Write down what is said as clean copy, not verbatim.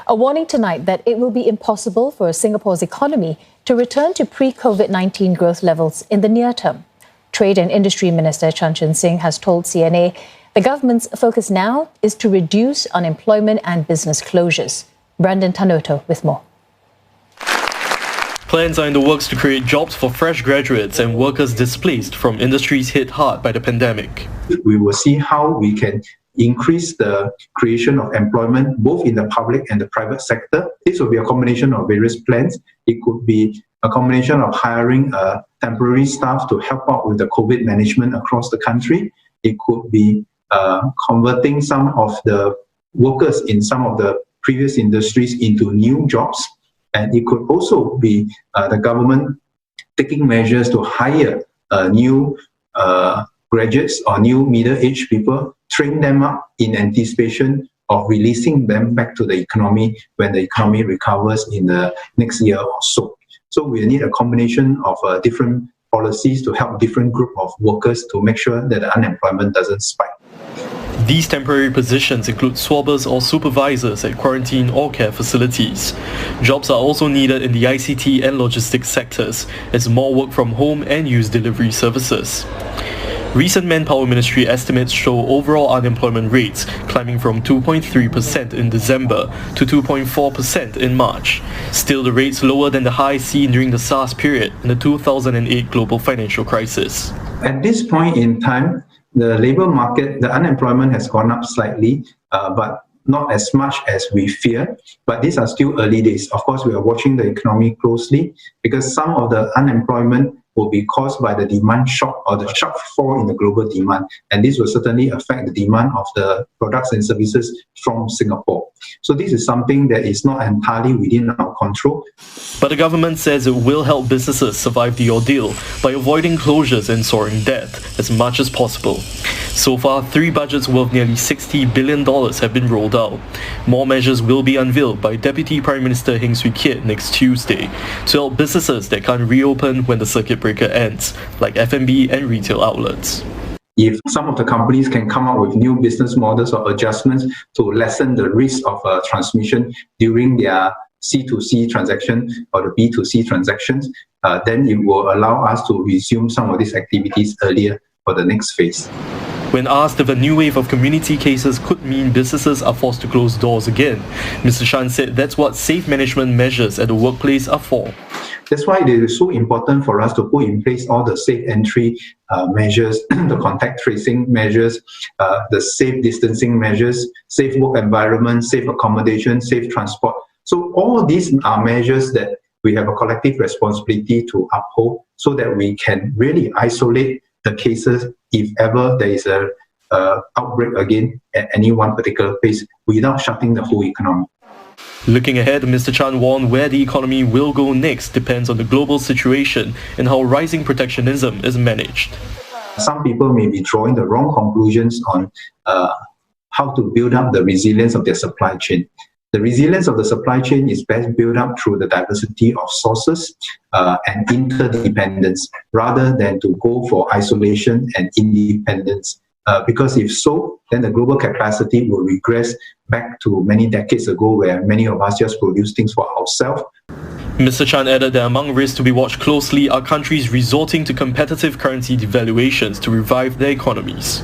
A warning tonight that it will be impossible for Singapore's economy to return to pre-COVID-19 growth levels in the near term. Trade and Industry Minister Chan Chun Sing has told CNA the government's focus now is to reduce unemployment and business closures. Brandon Tanoto with more. Plans are in the works to create jobs for fresh graduates and workers displaced from industries hit hard by the pandemic. We will see how we can increase the creation of employment both in the public and the private sector. This will be a combination of various plans. It could be a combination of hiring temporary staff to help out with the COVID management across the country. It could be converting some of the workers in some of the previous industries into new jobs. And it could also be the government taking measures to hire new graduates or new middle-aged people, train them up in anticipation of releasing them back to the economy when the economy recovers in the next year or so. So we need a combination of different policies to help different group of workers to make sure that the unemployment doesn't spike. These temporary positions include swabbers or supervisors at quarantine or care facilities. Jobs are also needed in the ICT and logistics sectors as more work from home and use delivery services. Recent Manpower Ministry estimates show overall unemployment rates climbing from 2.3% in December to 2.4% in March. Still, the rates lower than the high seen during the SARS period and the 2008 global financial crisis. At this point in time, the labour market, the unemployment has gone up slightly, but not as much as we fear. But these are still early days. Of course, we are watching the economy closely because some of the unemployment will be caused by the demand shock or the sharp fall in the global demand. And this will certainly affect the demand of the products and services from Singapore. So this is something that is not entirely within our control. But the government says it will help businesses survive the ordeal by avoiding closures and soaring debt as much as possible. So far, 3 budgets worth nearly $60 billion have been rolled out. More measures will be unveiled by Deputy Prime Minister Heng Swee Keat next Tuesday to help businesses that can't reopen when the circuit breaker ends, like F&B and retail outlets. If some of the companies can come up with new business models or adjustments to lessen the risk of transmission during their C2C transaction or the B2C transactions, then it will allow us to resume some of these activities earlier for the next phase. When asked if a new wave of community cases could mean businesses are forced to close doors again, Mr. Chan said that's what safe management measures at the workplace are for. That's why it is so important for us to put in place all the safe entry measures, the contact tracing measures, the safe distancing measures, safe work environment, safe accommodation, safe transport. So all these are measures that we have a collective responsibility to uphold so that we can really isolate the cases if ever there is a outbreak again at any one particular place without shutting the whole economy. Looking ahead, Mr. Chan warned where the economy will go next depends on the global situation and how rising protectionism is managed. Some people may be drawing the wrong conclusions on how to build up the resilience of their supply chain. The resilience of the supply chain is best built up through the diversity of sources and interdependence rather than to go for isolation and independence. Because if so, then the global capacity will regress back to many decades ago where many of us just produce things for ourselves. Mr. Chan added that among risks to be watched closely are countries resorting to competitive currency devaluations to revive their economies.